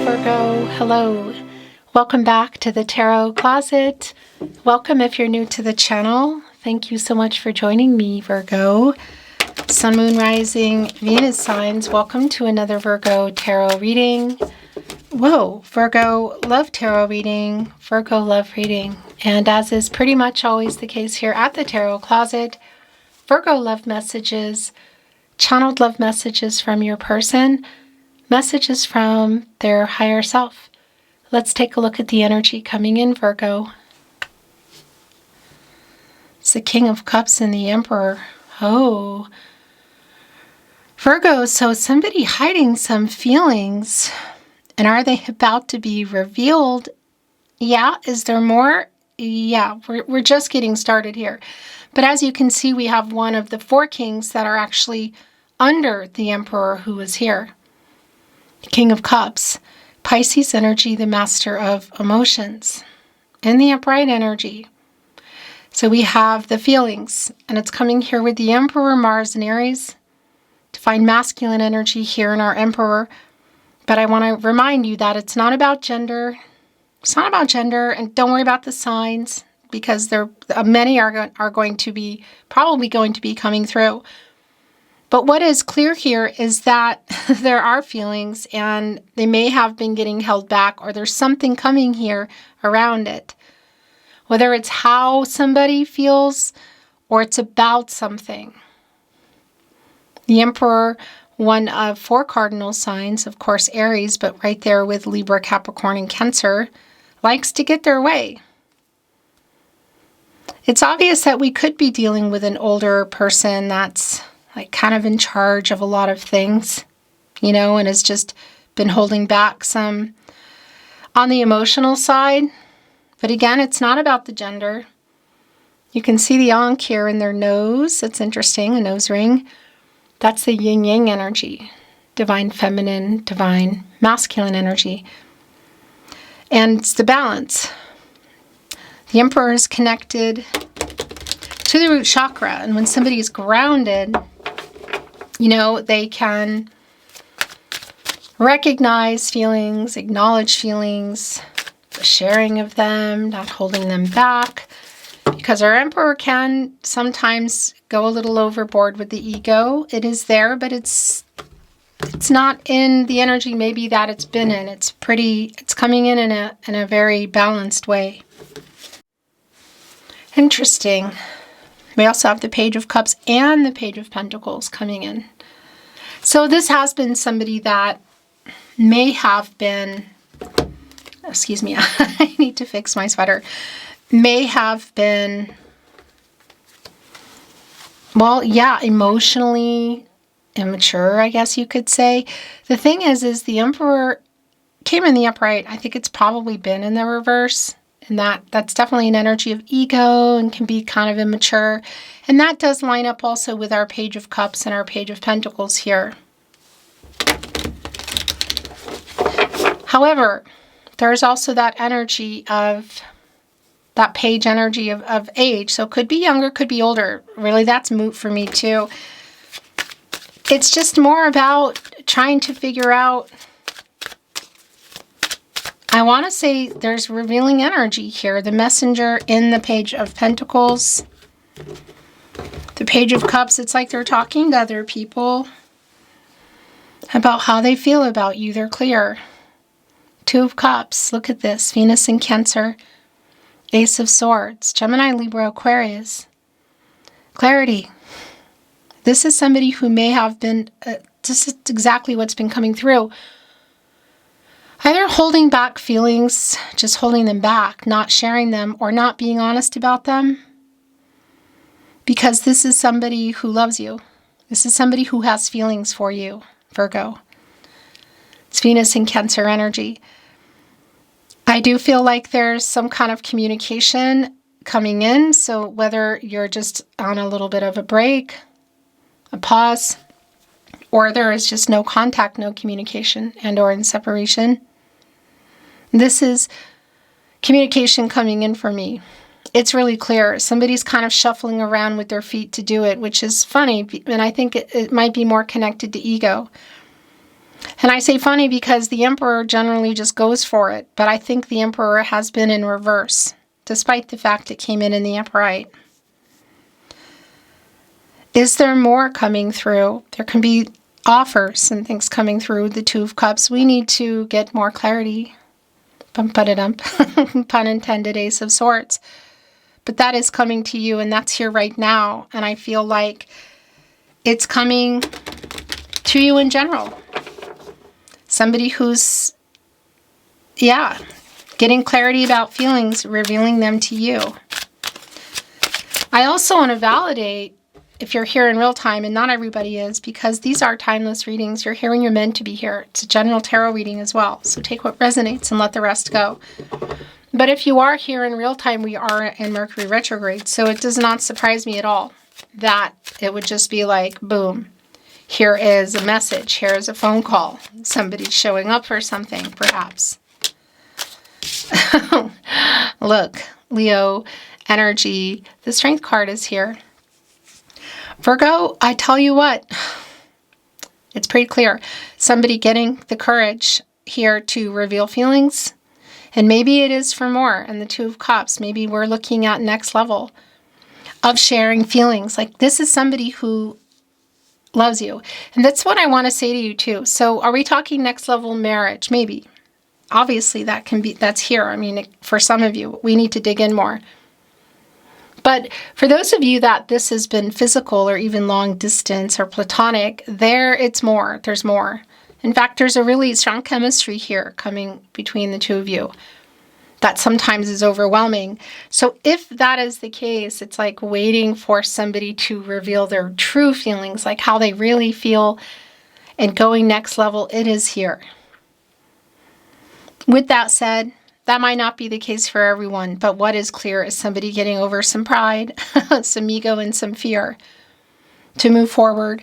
Virgo. Hello. Welcome back to the Tarot Closet. Welcome if you're new to the channel. Thank you so much for joining me, Virgo. Sun, Moon, Rising, Venus signs. Welcome to another Virgo Tarot reading. Whoa, Virgo Love Tarot reading. Virgo Love Reading. And as is pretty much always the case here at the Tarot Closet, Virgo Love Messages, channeled love messages from your person, messages from their higher self. Let's take a look at the energy coming in, Virgo. It's the King of Cups and the Emperor. Oh, Virgo, so somebody hiding some feelings. And are they about to be revealed? Yeah, is there more? Yeah, we're just getting started here. But as you can see, we have one of the four kings that are actually under the Emperor who is here. King of Cups, Pisces energy, the master of emotions, and the upright energy. So we have the feelings, and it's coming here with the Emperor, Mars, and Aries. To find masculine energy here in our Emperor. But I want to remind you that it's not about gender. It's not about gender, and don't worry about the signs, because many are going to be, probably going to be coming through. But what is clear here is that there are feelings and they may have been getting held back, or there's something coming here around it. Whether it's how somebody feels or it's about something. The Emperor, one of four cardinal signs, of course Aries, but right there with Libra, Capricorn, and Cancer, likes to get their way. It's obvious that we could be dealing with an older person that's like kind of in charge of a lot of things, you know, and has just been holding back some on the emotional side. But again, it's not about the gender. You can see the ankh here in their nose. It's interesting, a nose ring. That's the yin-yang energy, divine feminine, divine masculine energy. And it's the balance. The Emperor is connected to the root chakra. And when somebody is grounded, you know, they can recognize feelings, acknowledge feelings, the sharing of them, not holding them back. Because our Emperor can sometimes go a little overboard with the ego. It is there, but it's not in the energy maybe that it's been in. It's coming in a very balanced way. Interesting. We also have the Page of Cups and the Page of Pentacles coming in. So this has been somebody that may have been, excuse me, I need to fix my sweater, may have been, well, yeah, emotionally immature, I guess you could say. The thing is the Emperor came in the upright. I think it's probably been in the reverse. And that's definitely an energy of ego and can be kind of immature. And that does line up also with our Page of Cups and our Page of Pentacles here. However, there's also that energy of, that page energy of age. So it could be younger, could be older. Really, that's moot for me too. It's just more about trying to figure out, I want to say there's revealing energy here. The Messenger in the Page of Pentacles. The Page of Cups, it's like they're talking to other people about how they feel about you. They're clear. Two of Cups, look at this. Venus in Cancer. Ace of Swords. Gemini, Libra, Aquarius. Clarity. This is somebody who may have been, this is exactly what's been coming through. Either holding back feelings, just holding them back, not sharing them, or not being honest about them. Because this is somebody who loves you. This is somebody who has feelings for you, Virgo. It's Venus in Cancer energy. I do feel like there's some kind of communication coming in. So whether you're just on a little bit of a break, a pause, or there is just no contact, no communication, and or in separation. This is communication coming in for me. It's really clear. Somebody's kind of shuffling around with their feet to do it, which is funny. And I think it might be more connected to ego. And I say funny because the Emperor generally just goes for it, but I think the Emperor has been in reverse, despite the fact it came in the upright. Is there more coming through? There can be offers and things coming through the Two of Cups. We need to get more clarity. Bum-ba-da-dum. Pun intended, Ace of Swords. But that is coming to you, and that's here right now. And I feel like it's coming to you in general. Somebody who's, getting clarity about feelings, revealing them to you. I also want to validate, if you're here in real time, and not everybody is, because these are timeless readings, you're here when you're meant to be here. It's a general tarot reading as well. So take what resonates and let the rest go. But if you are here in real time, we are in Mercury retrograde. So it does not surprise me at all that it would just be like, boom, here is a message. Here is a phone call. Somebody's showing up for something, perhaps. Look, Leo energy. The Strength card is here. Virgo, I tell you what, it's pretty clear. Somebody getting the courage here to reveal feelings. And maybe it is for more. And the Two of Cups, maybe we're looking at next level of sharing feelings. Like this is somebody who loves you. And that's what I want to say to you too. So are we talking next level marriage? Maybe. Obviously that's here. I mean, for some of you, we need to dig in more. But for those of you that this has been physical or even long distance or platonic, there's more. In fact, there's a really strong chemistry here coming between the two of you that sometimes is overwhelming. So if that is the case, it's like waiting for somebody to reveal their true feelings, like how they really feel, and going next level. It is here. With that said, that might not be the case for everyone, but what is clear is somebody getting over some pride, some ego, and some fear to move forward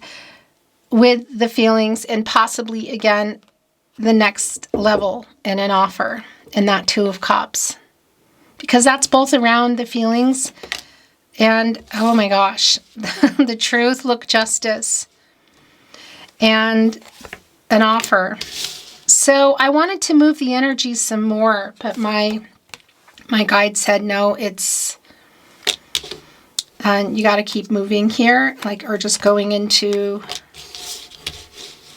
with the feelings and possibly, again, the next level in an offer in that Two of Cups. Because that's both around the feelings and, oh my gosh, the truth, look, justice, and an offer. So I wanted to move the energy some more, but my guide said, no, it's, you got to keep moving here, or just going into,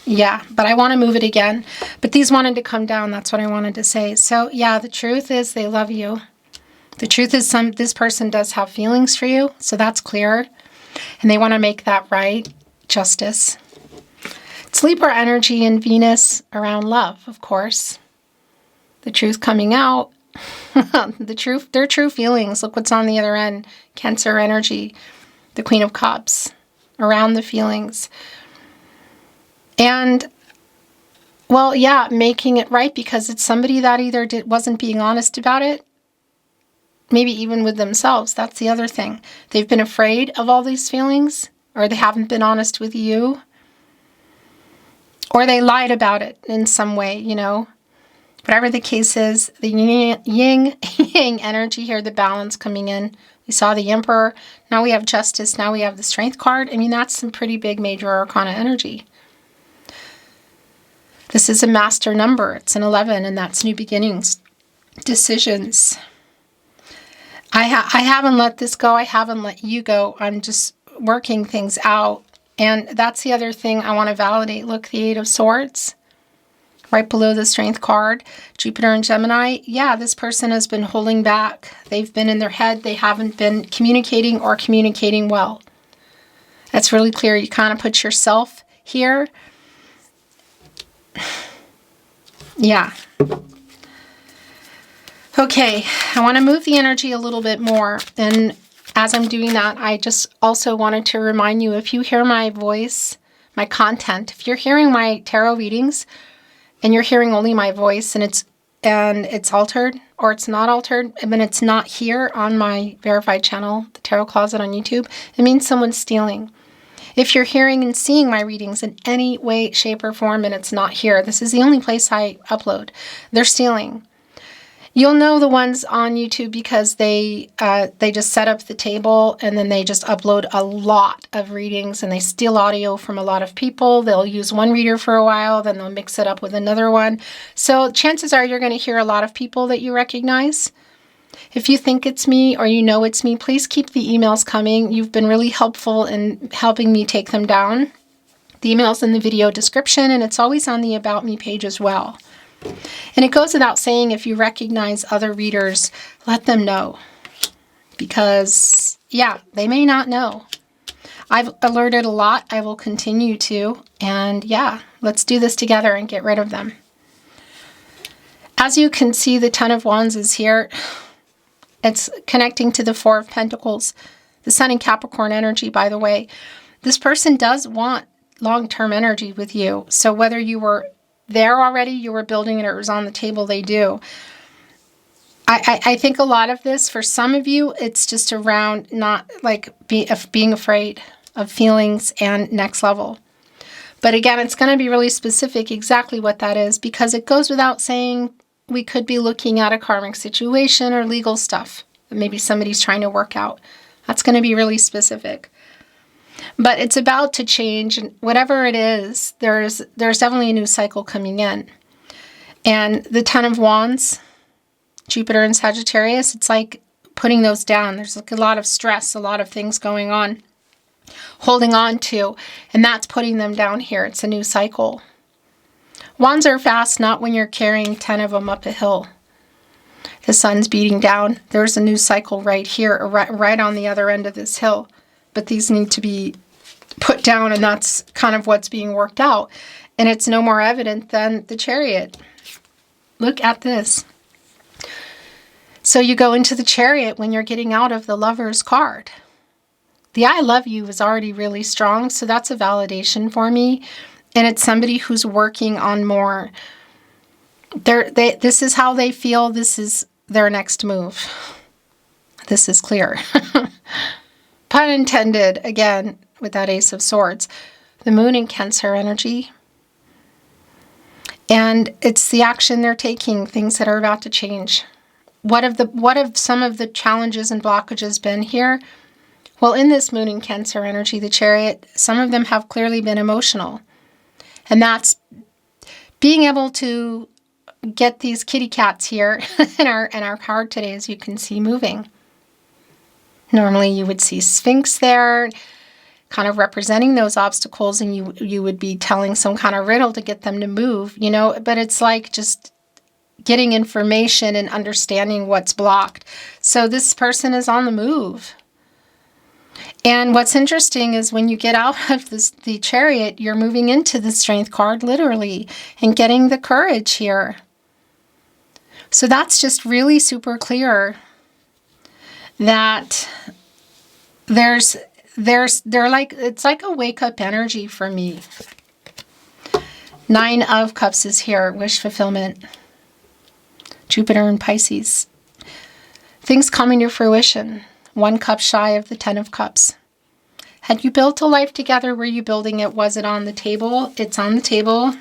but I want to move it again. But these wanted to come down. That's what I wanted to say. So the truth is they love you. The truth is this person does have feelings for you. So that's clear. And they want to make that right. Justice. It's Libra energy and Venus around love, of course. The truth coming out. Their true feelings. Look what's on the other end. Cancer energy. The Queen of Cups. Around the feelings. And, making it right because it's somebody that either wasn't being honest about it, maybe even with themselves. That's the other thing. They've been afraid of all these feelings, or they haven't been honest with you, or they lied about it in some way, Whatever the case is, the yin-yang energy here, the balance coming in. We saw the Emperor. Now we have Justice. Now we have the Strength card. I mean, that's some pretty big major arcana energy. This is a master number. It's an 11, and that's new beginnings, decisions. I haven't let this go. I haven't let you go. I'm just working things out. And that's the other thing I want to validate. Look, the Eight of Swords, right below the Strength card, Jupiter and Gemini. Yeah, this person has been holding back. They've been in their head. They haven't been communicating or communicating well. That's really clear. You kind of put yourself here. Okay, I want to move the energy a little bit more. And as I'm doing that, I just also wanted to remind you, if you hear my voice, my content, if you're hearing my tarot readings and you're hearing only my voice and it's altered or it's not altered, I mean, it's not here on my verified channel, the Tarot Closet on YouTube, it means someone's stealing. If you're hearing and seeing my readings in any way, shape, or form, and it's not here, this is the only place I upload, they're stealing. You'll know the ones on YouTube because they just set up the table and then they just upload a lot of readings and they steal audio from a lot of people. They'll use one reader for a while, then they'll mix it up with another one. So chances are you're going to hear a lot of people that you recognize. If you think it's me or you know it's me, please keep the emails coming. You've been really helpful in helping me take them down. The email's in the video description and it's always on the About Me page as well. And it goes without saying, if you recognize other readers, let them know. Because, yeah, they may not know. I've alerted a lot. I will continue to. And, yeah, let's do this together and get rid of them. As you can see, the Ten of Wands is here. It's connecting to the Four of Pentacles. The Sun in Capricorn energy, by the way. This person does want long-term energy with you. So whether you were there already, you were building it, or it was on the table, they do. I think a lot of this, for some of you, it's just around not like being afraid of feelings and next level. But again, it's going to be really specific exactly what that is, because it goes without saying we could be looking at a karmic situation or legal stuff that maybe somebody's trying to work out. That's going to be really specific. But it's about to change, and whatever it is, there's definitely a new cycle coming in. And the Ten of Wands, Jupiter and Sagittarius, it's like putting those down. There's like a lot of stress, a lot of things going on, holding on to, and that's putting them down here. It's a new cycle. Wands are fast, not when you're carrying 10 of them up a hill. The sun's beating down. There's a new cycle right here, or right on the other end of this hill. But these need to be put down, and that's kind of what's being worked out. And it's no more evident than the Chariot. Look at this. So you go into the Chariot when you're getting out of the Lover's card. The I love you is already really strong, so that's a validation for me. And it's somebody who's working on more. This is how they feel. This is their next move. This is clear. Pun intended, again, with that Ace of Swords. The Moon in Cancer energy. And it's the action they're taking, things that are about to change. What have some of the challenges and blockages been here? Well, in this Moon in Cancer energy, the Chariot, some of them have clearly been emotional. And that's being able to get these kitty cats here in our card today, as you can see, moving. Normally you would see Sphinx there, kind of representing those obstacles, and you would be telling some kind of riddle to get them to move, you know, but it's like just getting information and understanding what's blocked. So this person is on the move. And what's interesting is when you get out of the Chariot, you're moving into the Strength card, literally, and getting the courage here. So that's just really super clear that it's like a wake-up energy for me. 9 of Cups is here, wish fulfillment. Jupiter and Pisces. Things coming to fruition. 1 cup shy of the 10 of Cups. Had you built a life together? Were you building it? Was it on the table? It's on the table.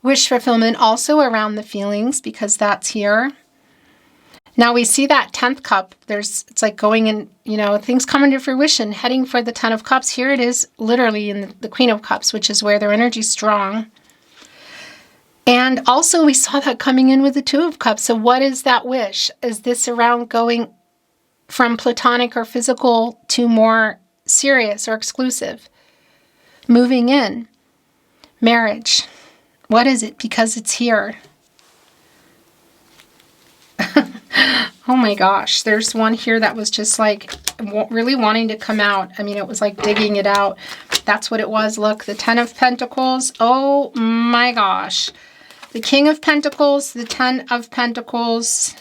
Wish fulfillment also around the feelings, because that's here. Now we see that 10th cup. It's like going in, you know, things coming to fruition, heading for the 10 of Cups. Here it is literally in the Queen of Cups, which is where their energy's strong. And also we saw that coming in with the 2 of Cups. So what is that wish? Is this around going from platonic or physical to more serious or exclusive? Moving in. Marriage. What is it? Because it's here. Oh my gosh. There's one here that was just like really wanting to come out. I mean, it was like digging it out. That's what it was. Look, the 10 of Pentacles. Oh my gosh. The King of Pentacles, the 10 of Pentacles.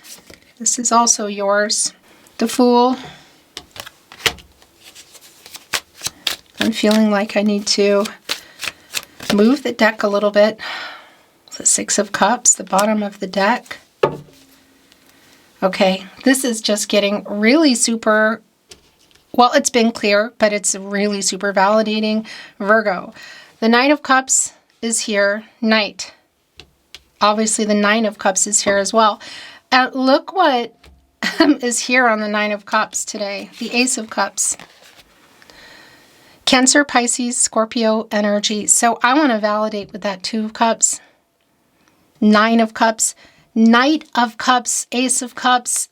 This is also yours. The Fool. I'm feeling like I need to move the deck a little bit. The 6 of Cups, the bottom of the deck. Okay, this is just getting really super, well, it's been clear, but it's really super validating. Virgo. The Knight of Cups is here. Knight. Obviously, the 9 of Cups is here as well. look what is here on the Nine of Cups today, the Ace of Cups. Cancer, Pisces, Scorpio energy. So I want to validate with that Two of Cups, Nine of Cups, Knight of Cups, Ace of Cups.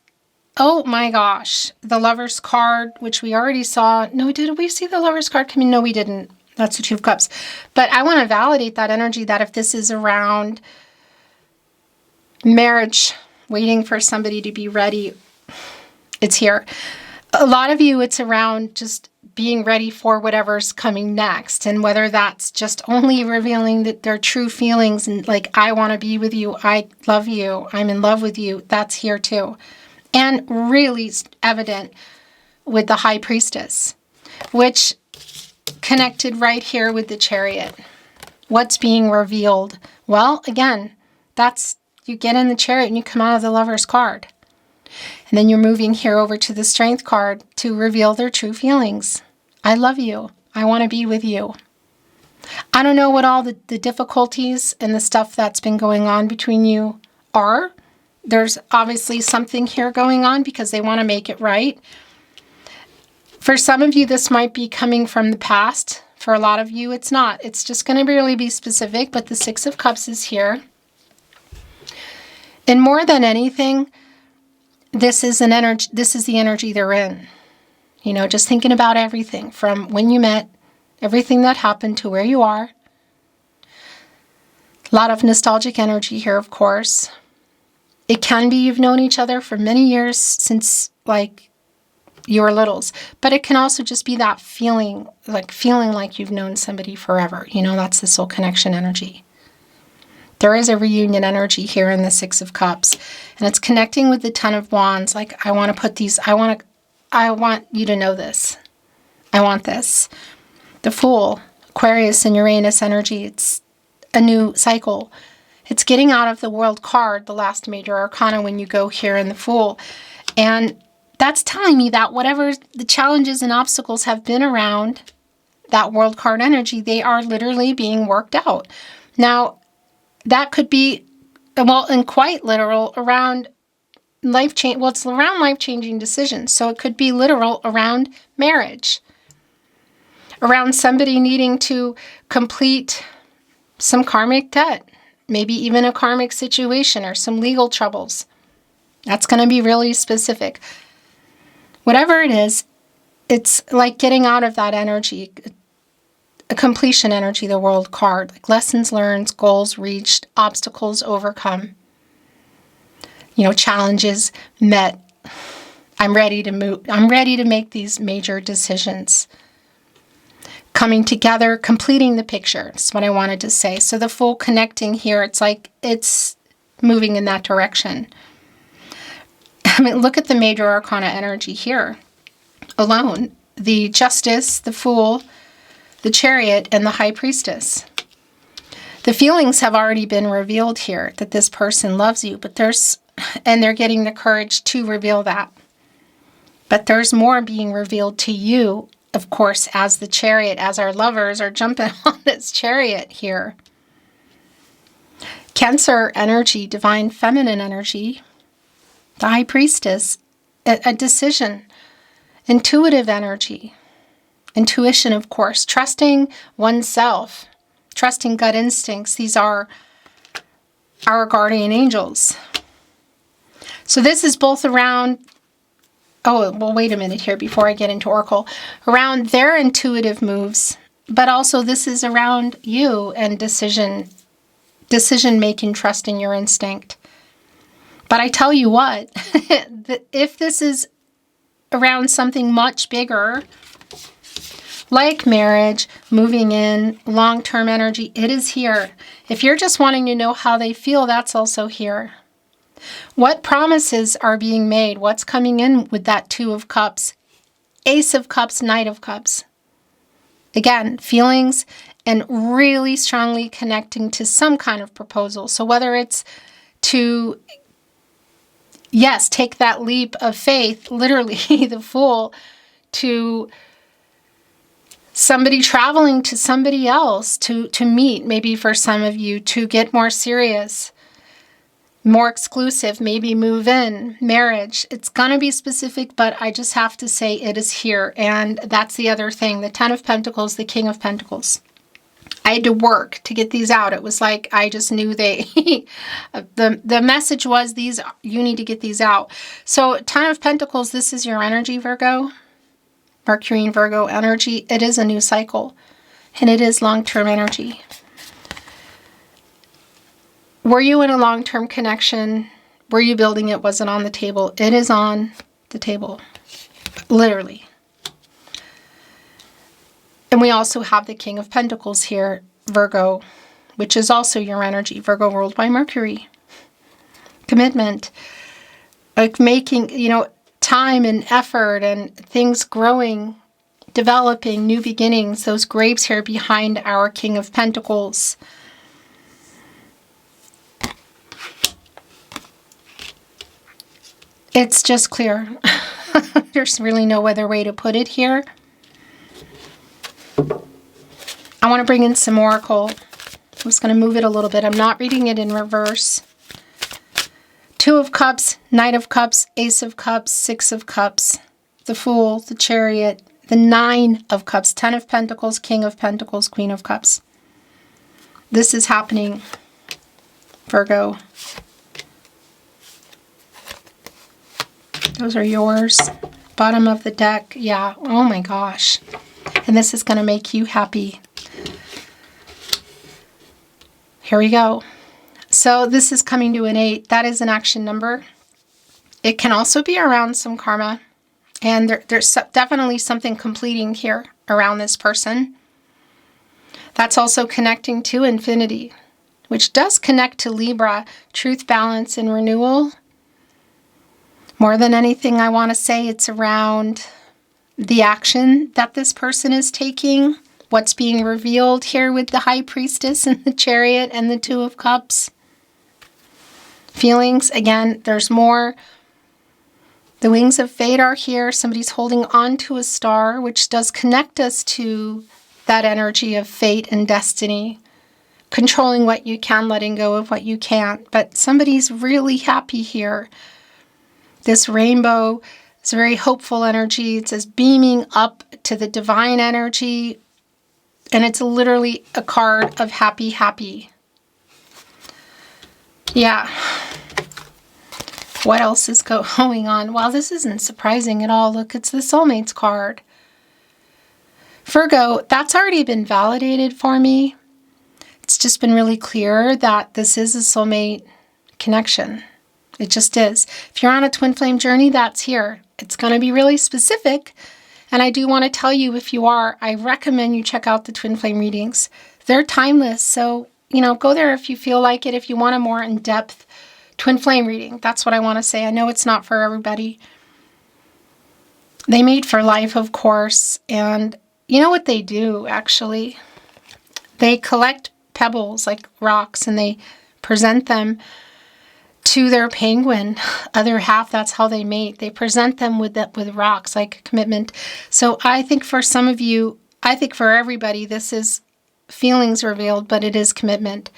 Oh my gosh. The Lover's card, which we already saw. No, did we see the Lover's card come in? No, we didn't. That's the Two of Cups. But I want to validate that energy, that if this is around marriage, waiting for somebody to be ready, it's here. A lot of you, it's around just being ready for whatever's coming next. And whether that's just only revealing that their true feelings and like, I want to be with you, I love you, I'm in love with you, that's here too. And really evident with the High Priestess, which connected right here with the Chariot. What's being revealed? Well, again, that's, you get in the Chariot and you come out of the Lover's card. And then you're moving here over to the Strength card to reveal their true feelings. I love you. I want to be with you. I don't know what all the difficulties and the stuff that's been going on between you are. There's obviously something here going on because they want to make it right. For some of you, this might be coming from the past. For a lot of you, it's not. It's just going to really be specific, but the Six of Cups is here. And more than anything, this is an energy. This is the energy they're in. You know, just thinking about everything from when you met, everything that happened to where you are. A lot of nostalgic energy here, of course. It can be you've known each other for many years since like you were littles, but it can also just be that feeling like you've known somebody forever. You know, that's the soul connection energy. There is a reunion energy here in the Six of Cups, and it's connecting with the Ten of Wands. Like, I want to put these, I want you to know this. I want this. The Fool, Aquarius and Uranus energy. It's a new cycle. It's getting out of the World card, the last major arcana, when you go here in the Fool. And that's telling me that whatever the challenges and obstacles have been around that World card energy, they are literally being worked out. Now, that could be, well, and quite literal around life change. Well, it's around life-changing decisions. So it could be literal around marriage, around somebody needing to complete some karmic debt, maybe even a karmic situation or some legal troubles. That's going to be really specific. Whatever it is, it's like getting out of that energy, a completion energy, the World card, like lessons learned, goals reached, obstacles overcome, you know, challenges met. I'm ready to move. I'm ready to make these major decisions. Coming together, completing the picture. That's what I wanted to say. So the Fool connecting here, it's like it's moving in that direction. I mean, look at the major arcana energy here alone. The Justice, the Fool, the Chariot, and the High Priestess. The feelings have already been revealed here, that this person loves you, but they're getting the courage to reveal that. But there's more being revealed to you, of course, as the Chariot, as our lovers are jumping on this Chariot here. Cancer energy, divine feminine energy, the High Priestess, a decision, intuitive energy. Intuition, of course, trusting oneself, trusting gut instincts. These are our guardian angels. So this is both around, oh, well, wait a minute here before I get into Oracle, around their intuitive moves, but also this is around you and decision-making, trusting your instinct. But I tell you what, if this is around something much bigger, like marriage, moving in, long-term energy, it is here. If you're just wanting to know how they feel, that's also here. What promises are being made? What's coming in with that Two of Cups, Ace of Cups, Knight of Cups? Again, feelings and really strongly connecting to some kind of proposal. So whether it's to, yes, take that leap of faith, literally the Fool, to somebody traveling to somebody else to meet, maybe for some of you, to get more serious. more exclusive, maybe move in, marriage. It's going to be specific, but I just have to say it is here. And that's the other thing. The Ten of Pentacles, the King of Pentacles. I had to work to get these out. It was like I just knew they the message was these, you need to get these out. So Ten of Pentacles, this is your energy, Virgo. Mercury and Virgo energy. It is a new cycle, and it is long-term energy. Were you in a long-term connection? Were you building it? Was it on the table? It is on the table, literally. And we also have the King of Pentacles here, Virgo, which is also your energy. Virgo ruled by Mercury. Commitment. Like making, time and effort and things growing, developing, new beginnings. Those grapes here behind our King of Pentacles. It's just clear. There's really no other way to put it here. I want to bring in some oracle. I'm just going to move it a little bit. I'm not reading it in reverse. Two of Cups, Knight of Cups, Ace of Cups, Six of Cups, the Fool, the Chariot, the Nine of Cups, Ten of Pentacles, King of Pentacles, Queen of Cups. This is happening, Virgo. Those are yours. Bottom of the deck. Yeah. Oh my gosh. And this is going to make you happy. Here we go. So this is coming to an 8. That is an action number. It can also be around some karma. And there's definitely something completing here around this person. That's also connecting to infinity, which does connect to Libra, truth, balance, and renewal. More than anything, I want to say it's around the action that this person is taking, what's being revealed here with the High Priestess and the Chariot and the Two of Cups. Feelings, again, there's more. The wings of fate are here. Somebody's holding on to a star, which does connect us to that energy of fate and destiny. Controlling what you can, letting go of what you can't. But somebody's really happy here. This rainbow is very hopeful energy. It says beaming up to the divine energy. And it's literally a card of happy, happy. Yeah. What else is going on? Well, this isn't surprising at all. Look, it's the Soulmates card. Virgo, that's already been validated for me. It's just been really clear that this is a soulmate connection. It just is. If you're on a twin flame journey, that's here. It's going to be really specific. And I do want to tell you, if you are, I recommend you check out the twin flame readings. They're timeless. So, go there if you feel like it, if you want a more in-depth twin flame reading. That's what I want to say. I know it's not for everybody. They made for life, of course. And you know what they do, actually? They collect pebbles, like rocks, and they present them to their penguin other half. That's how they mate. They present them with rocks, like commitment. So I think for some of you, I think for everybody, this is feelings revealed, but it is commitment.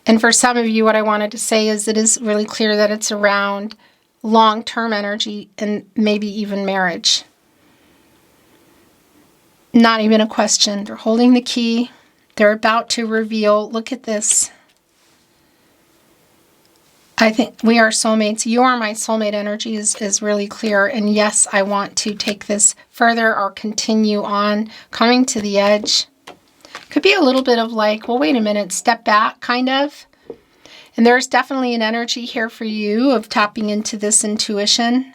And for some of you, what I wanted to say is it is really clear that it's around long-term energy and maybe even marriage. Not even a question. They're holding the key. They're about to reveal. Look at this. I think we are soulmates. You are my soulmate energy is really clear. And yes, I want to take this further or continue on. Coming to the edge. Could be a little bit of like, well, wait a minute, step back, kind of. And there's definitely an energy here for you of tapping into this intuition.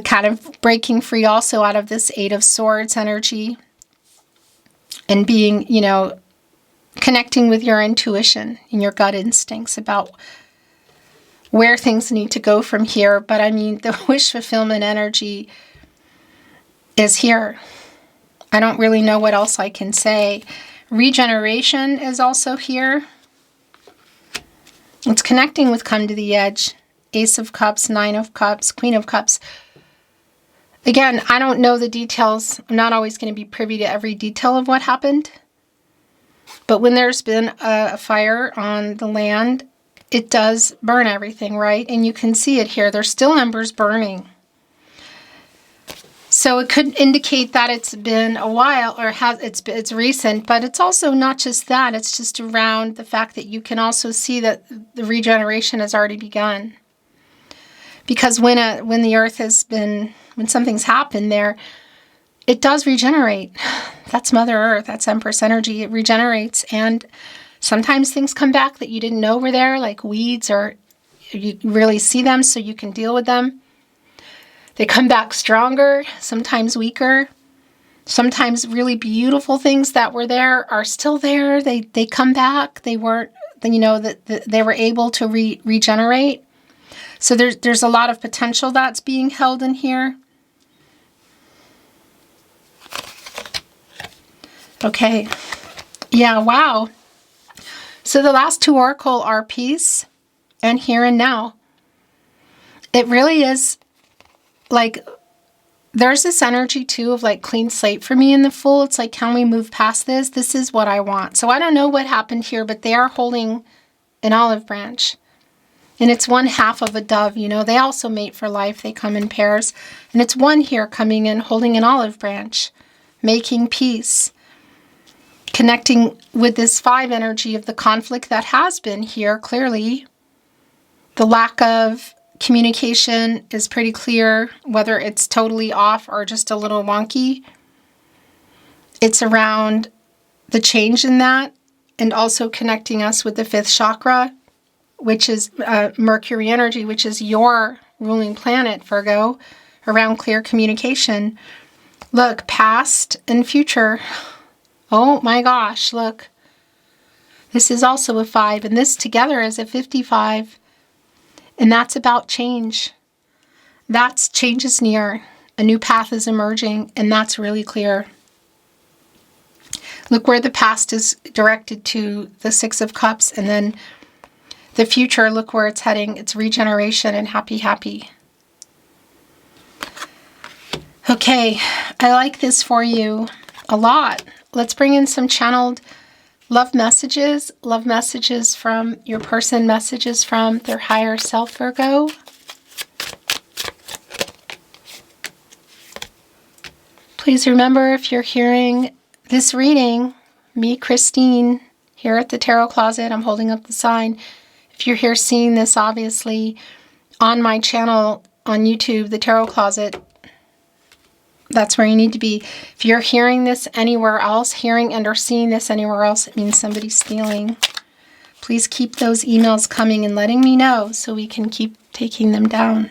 Kind of breaking free also out of this Eight of Swords energy. And being, connecting with your intuition and your gut instincts about where things need to go from here. But I mean, the wish fulfillment energy is here. I don't really know what else I can say. Regeneration is also here. It's connecting with come to the edge. Ace of Cups, Nine of Cups, Queen of Cups. Again, I don't know the details. I'm not always going to be privy to every detail of what happened. But when there's been a fire on the land, it does burn everything, right? And you can see it here. There's still embers burning. So it could indicate that it's been a while, or it's recent, but it's also not just that. It's just around the fact that you can also see that the regeneration has already begun. Because when the earth when something's happened there, it does regenerate. That's Mother Earth. That's Empress energy. It regenerates, and sometimes things come back that you didn't know were there, like weeds, or you really see them so you can deal with them. They come back stronger, sometimes weaker. Sometimes really beautiful things that were there are still there. They come back. They weren't, that they were able to regenerate. So there's a lot of potential that's being held in here. Okay. Yeah, wow. So the last two oracle are peace and here and now. It really is like, there's this energy too of like clean slate for me in the Fool. It's like, can we move past this? This is what I want. So I don't know what happened here, but they are holding an olive branch. And it's one half of a dove, They also mate for life. They come in pairs. And it's one here coming in holding an olive branch, making peace, connecting with this 5 energy of the conflict that has been here, clearly. The lack of communication is pretty clear, whether it's totally off or just a little wonky. It's around the change in that, and also connecting us with the 5th chakra, which is Mercury energy, which is your ruling planet, Virgo, around clear communication. Look, past and future. Oh my gosh, look. This is also a 5, and this together is a 55. And that's about change. That's change is near. A new path is emerging, and that's really clear. Look where the past is directed to, the 6 of Cups, and then the future, look where it's heading. It's regeneration and happy, happy. Okay, I like this for you a lot. Let's bring in some channeled love messages from your person, messages from their higher self, Virgo. Please remember, if you're hearing this reading, me, Christine, here at the Tarot Closet, I'm holding up the sign. If you're here seeing this, obviously, on my channel on YouTube, the Tarot Closet, that's where you need to be. If you're hearing this anywhere else, hearing and or seeing this anywhere else, it means somebody's stealing. Please keep those emails coming and letting me know so we can keep taking them down.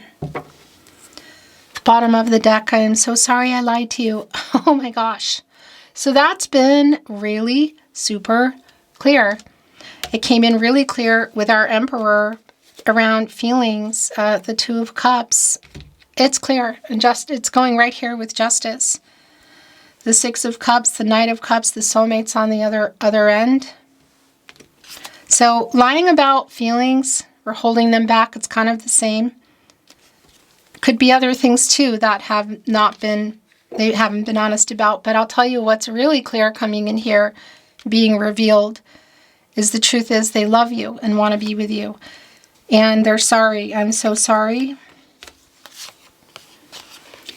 Bottom of the deck, I am so sorry I lied to you. Oh my gosh. So that's been really super clear. It came in really clear with our Emperor around feelings, the 2 of Cups. It's clear, and it's going right here with justice. The 6 of Cups, the Knight of Cups, the soulmates on the other end. So lying about feelings or holding them back, it's kind of the same. Could be other things too that they haven't been honest about. But I'll tell you what's really clear coming in here, being revealed, is the truth is they love you and want to be with you. And they're sorry. I'm so sorry.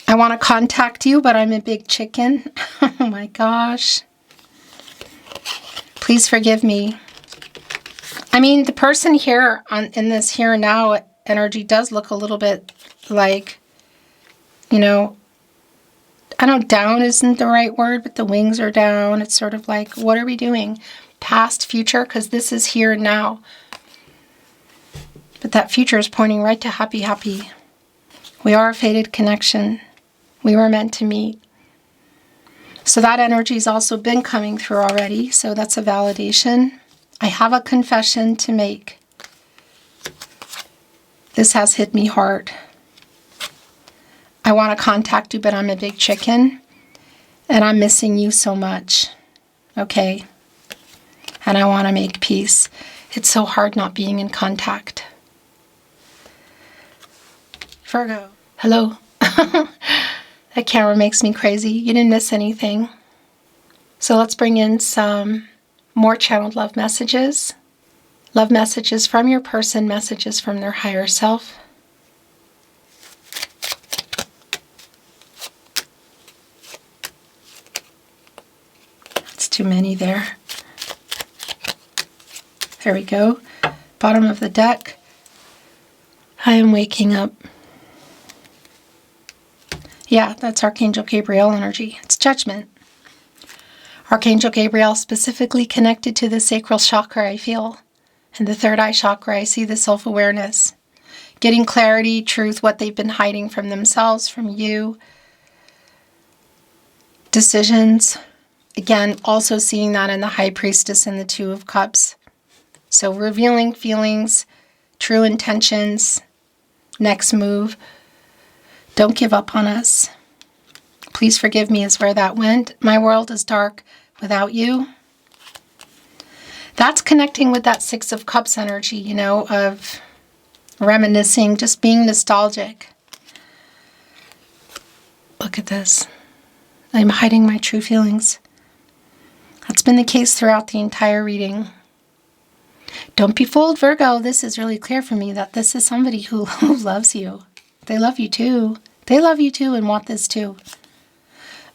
I want to contact you, but I'm a big chicken. Oh my gosh. Please forgive me. I mean, the person here in this here and now energy does look a little bit like, I know down isn't the right word, but the wings are down. It's sort of like, what are we doing? Past, future, because this is here and now. But that future is pointing right to happy, happy. We are a fated connection. We were meant to meet. So that energy's also been coming through already. So that's a validation. I have a confession to make. This has hit me hard. I want to contact you, but I'm a big chicken. And I'm missing you so much. Okay? And I want to make peace. It's so hard not being in contact. Virgo. Hello. That camera makes me crazy. You didn't miss anything. So let's bring in some more channeled love messages. Love messages from your person, messages from their higher self. It's too many there. There we go. Bottom of the deck. I am waking up. Yeah, that's Archangel Gabriel energy. It's judgment. Archangel Gabriel specifically connected to the sacral chakra, I feel. And the third eye chakra, I see the self-awareness. Getting clarity, truth, what they've been hiding from themselves, from you. Decisions. Again, also seeing that in the High Priestess and the Two of Cups. So revealing feelings, true intentions, next move. Don't give up on us. Please forgive me is where that went. My world is dark without you. That's connecting with that Six of Cups energy, you know, of reminiscing, just being nostalgic. Look at this. I'm hiding my true feelings. That's been the case throughout the entire reading. Don't be fooled, Virgo. This is really clear for me that this is somebody who loves you. They love you too. They love you too and want this too.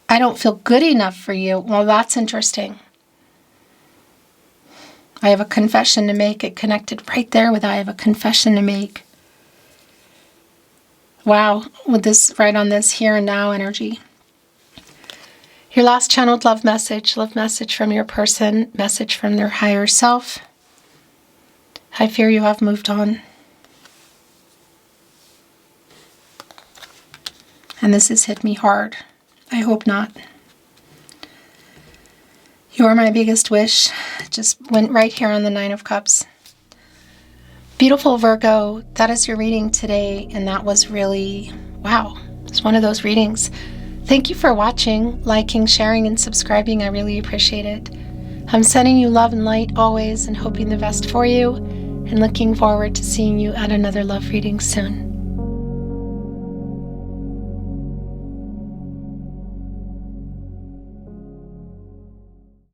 I don't feel good enough for you. Well, that's interesting. I have a confession to make. It connected right there with I have a confession to make. Wow, with this right on this here and now energy. Your last channeled love message from your person, message from their higher self. I fear you have moved on. And this has hit me hard. I hope not. You're my biggest wish. It just went right here on the Nine of Cups. Beautiful Virgo, that is your reading today. And that was really, wow, it's one of those readings. Thank you for watching, liking, sharing, and subscribing. I really appreciate it. I'm sending you love and light always and hoping the best for you. And looking forward to seeing you at another love reading soon.